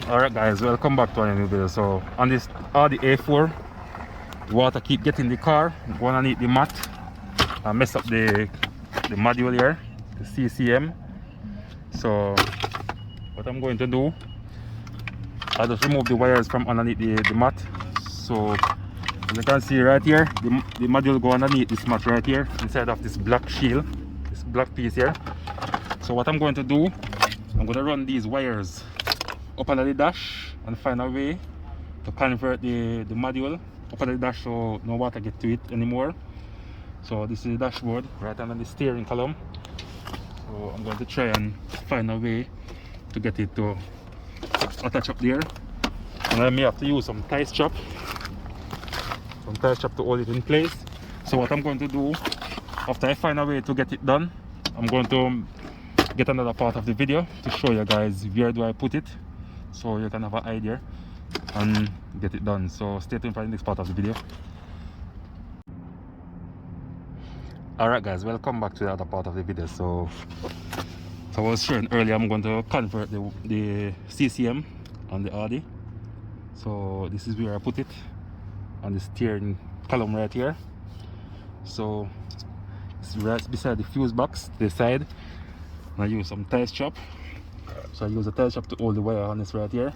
Alright guys, welcome back to a new video. So on this Audi A4, water keep getting the car, going underneath the mat and mess up the module here, the CCM. So what I'm going to do, I just remove the wires from underneath the mat. So as you can see right here, the module go underneath this mat right here, inside of this black shield, this black piece here. So what I'm going to do, I'm going to run these wires up under the dash and find a way to convert the module up under the dash so no water get to it anymore. So this is the dashboard right under the steering column. So I'm going to try and find a way to get it to attach up there, and I may have to use some tie strap to hold it in place. So what I'm going to do, after I find a way to get it done, I'm going to get another part of the video to show you guys where do I put it, so you can have an idea and get it done. So stay tuned for the next part of the video. Alright guys, welcome back to the other part of the video. So I was showing earlier, I'm going to convert the CCM on the Audi. So this is where I put it, on the steering column right here. So it's right beside the fuse box, this side. And I use some tie strap. So I use a tie strap to hold the wire on this right here,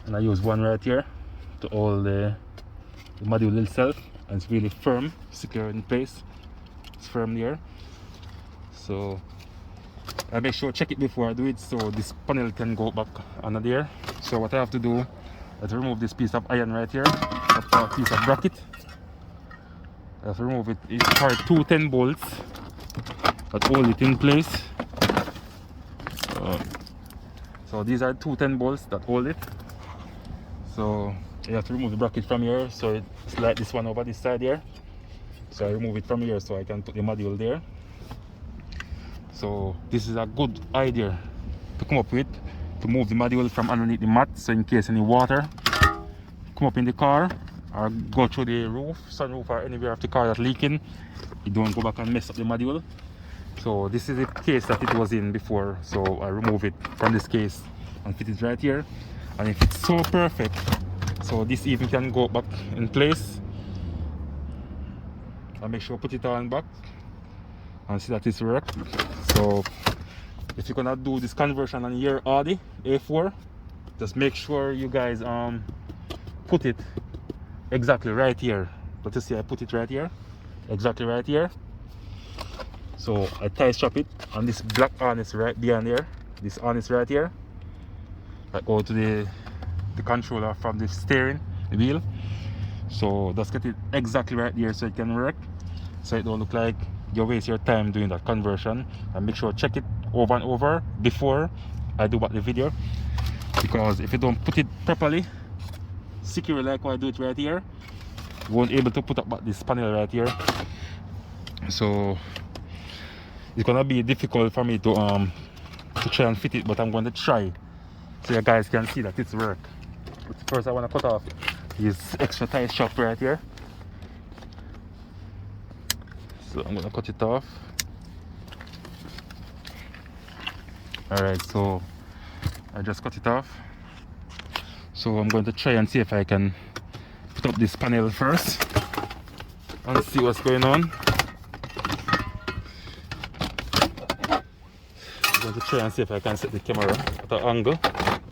and I use one right here to hold the module itself, and it's really firm, secure in place. It's firm there. So I make sure check it before I do it, so this panel can go back under there. So what I have to do is remove this piece of iron right here, a piece of bracket. I have to remove it. It's for 210 bolts that hold it in place. So these are 210 bolts that hold it. So you have to remove the bracket from here, so it's like this one over this side here. So I remove it from here so I can put the module there. So this is a good idea to come up with, to move the module from underneath the mat, so in case any water come up in the car or go through the roof, sunroof, or anywhere of the car that's leaking, it don't go back and mess up the module. So this is the case that it was in before, so I remove it from this case and fit it right here, and if it's so perfect, so this even can go back in place. I make sure put it on back and see that it's worked. So if you're gonna do this conversion on your Audi A4, just make sure you guys put it exactly right here. But you see I put it right here, exactly right here. So I tie strap it on this black harness right behind there, this harness right here, that go to the controller from the steering wheel. So just get it exactly right there so it can work, so it don't look like you waste your time doing that conversion. And make sure check it over and over before I do back the video, because if you don't put it properly, secure like how I do it right here, you won't be able to put up back this panel right here. So it's gonna be difficult for me to try and fit it, but I'm going to try so you guys can see that it's work. But first I want to cut off this extra tie strap right here. So I'm gonna cut it off. Alright, so I just cut it off. So I'm going to try and see if I can put up this panel first and see what's going on. I'm going to try and see if I can set the camera at an angle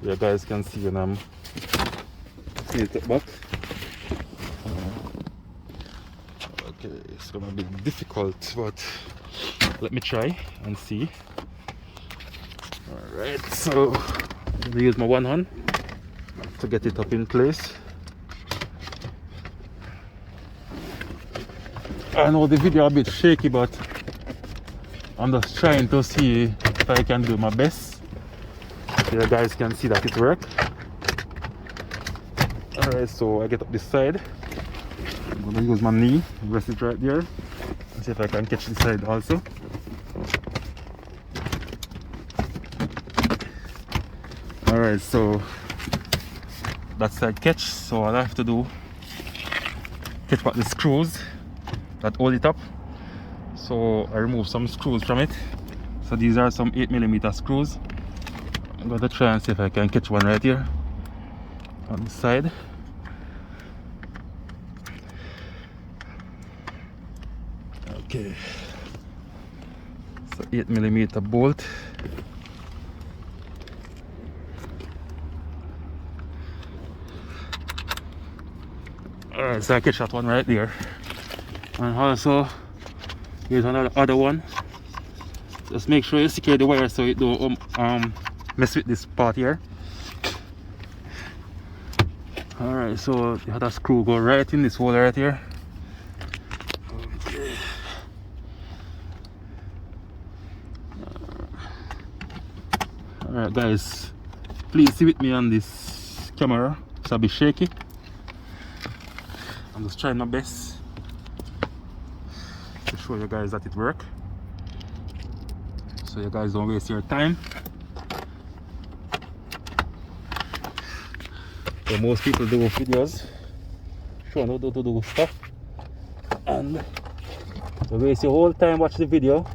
you guys can see when I'm seeing it back. Okay, it's gonna be difficult, but let me try and see. Alright, so I'm gonna use my one hand to get it up in place. I know the video a bit shaky, but I'm just trying to see if I can do my best so you guys can see that it works. Alright, so I get up this side. I'm gonna use my knee, rest it right there, and see if I can catch this side also. Alright, so that's side catch. So all I have to do, catch back the screws that hold it up. So I remove some screws from it. So these are some 8mm screws. I'm going to try and see if I can catch one right here. on the side. Okay, so 8mm bolt. Alright, so I catch that one right there. And also here's another other one. Just make sure you secure the wire so it don't mess with this part here. Alright, so the other screw go right in this hole right here. Okay. Alright guys, please see with me on this camera, so I'll be shaky. I'm just trying my best to show you guys that it works, so you guys don't waste your time. So most people do videos showing how to do stuff, and you waste your whole time watch the video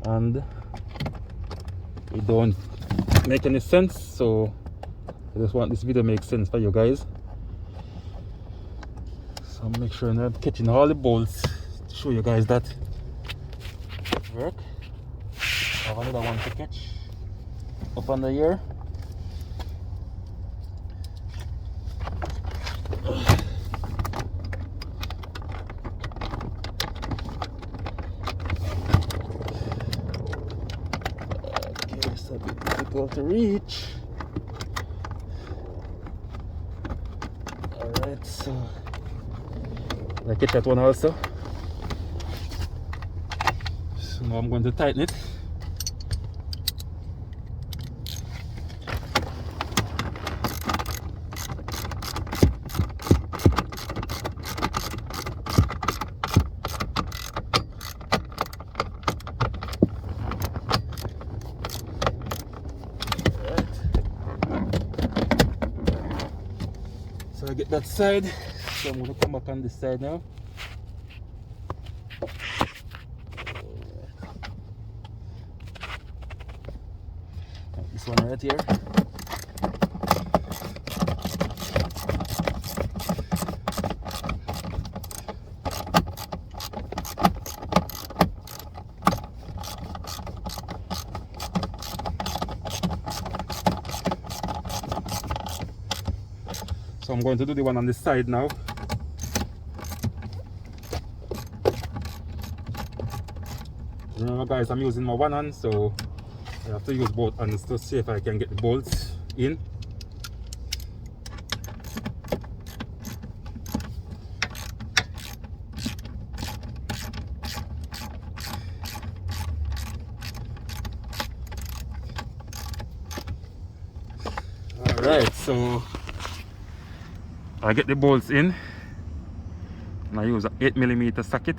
and it don't make any sense. So I just want this video to make sense for you guys. So make sure I'm catching all the bolts to show you guys that it work. I have another one to catch up under here. Okay, it's a bit difficult to reach. Alright, so I catch that one also. So now I'm going to tighten it. So I get that side, so I'm going to come back on this side now. This one right here. So I'm going to do the one on this side now. Remember guys, I'm using my one hand, so I have to use both hands to see if I can get the bolts in. Alright, so I get the bolts in and I use an 8mm socket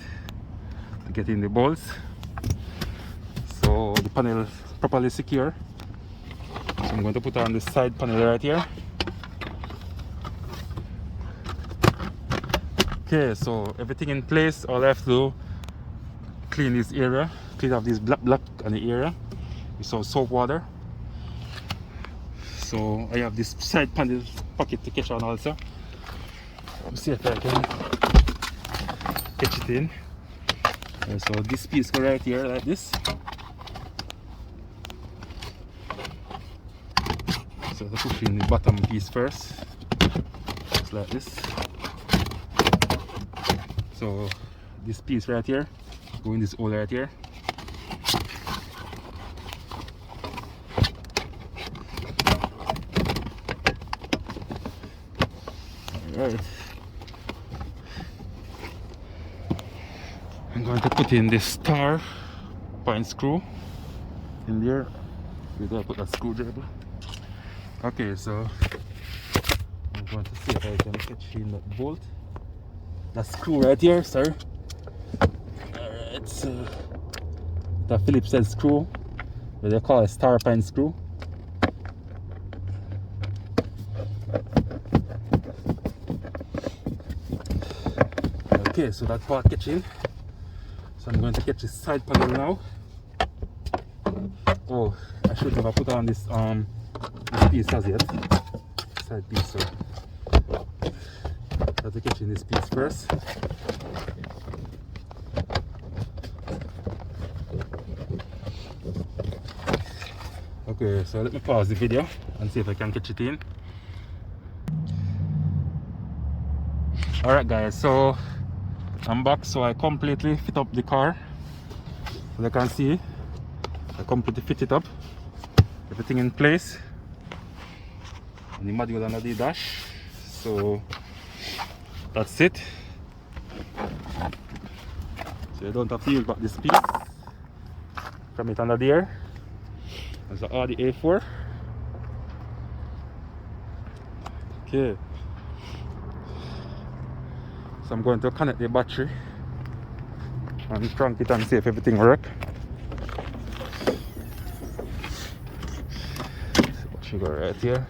to get in the bolts, so the panel is properly secure. So I'm going to put on the side panel right here. Okay, so everything in place. All I have to do, clean this area, clean off this black on the area with some soap water. So I have this side panel pocket to catch on also. Let's see if I can catch it in. So this piece go right here like this. So I push in the bottom piece first, just like this. So this piece right here go in this hole right here. Alright. I'm going to put in this star point screw in there. Where do I put that screwdriver? Okay, so I'm going to see if I can catch in that bolt. That screw right here, sir. Alright, so the Phillips head screw, what they call a star point screw. Okay, so that part catching. So I'm going to catch this side panel now. Oh, I should have put on this piece as yet. side piece, so I have to catch in this piece first. Okay, so let me pause the video and see if I can catch it in. Alright guys, so I'm back. So I completely fit up the car. As you can see, I completely fit it up, everything in place, and the module under the dash. So that's it. So you don't have to use back this piece from it under there. There's the Audi A4. Okay, so I'm going to connect the battery and crank it and see if everything works. Battery go right here.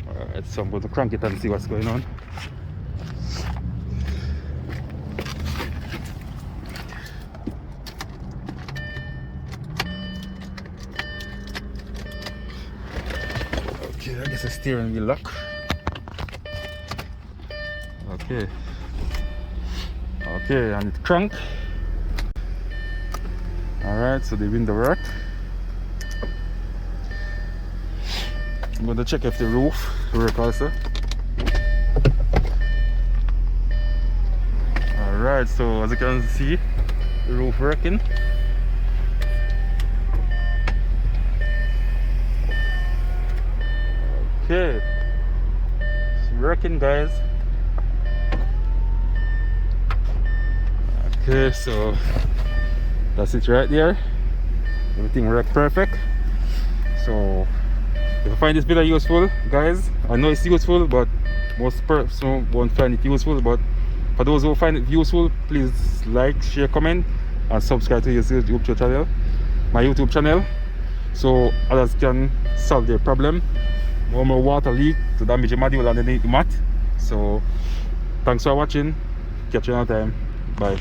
Alright, so I'm going to crank it and see what's going on. Okay, I guess the steering wheel lock. Okay. Okay, and it crank. Alright, so the window work. I'm going to check if the roof work also. Alright, so as you can see, the roof working. Okay, it's working guys. Okay, so that's it right there. Everything worked perfect. So if you find this video useful guys, I know it's useful, but most persons won't find it useful. But for those who find it useful, please like, share, comment, and subscribe to this YouTube channel, my YouTube channel, so others can solve their problem. No more water leak to damage the module underneath the mat. So thanks for watching. Catch you another time. Bye.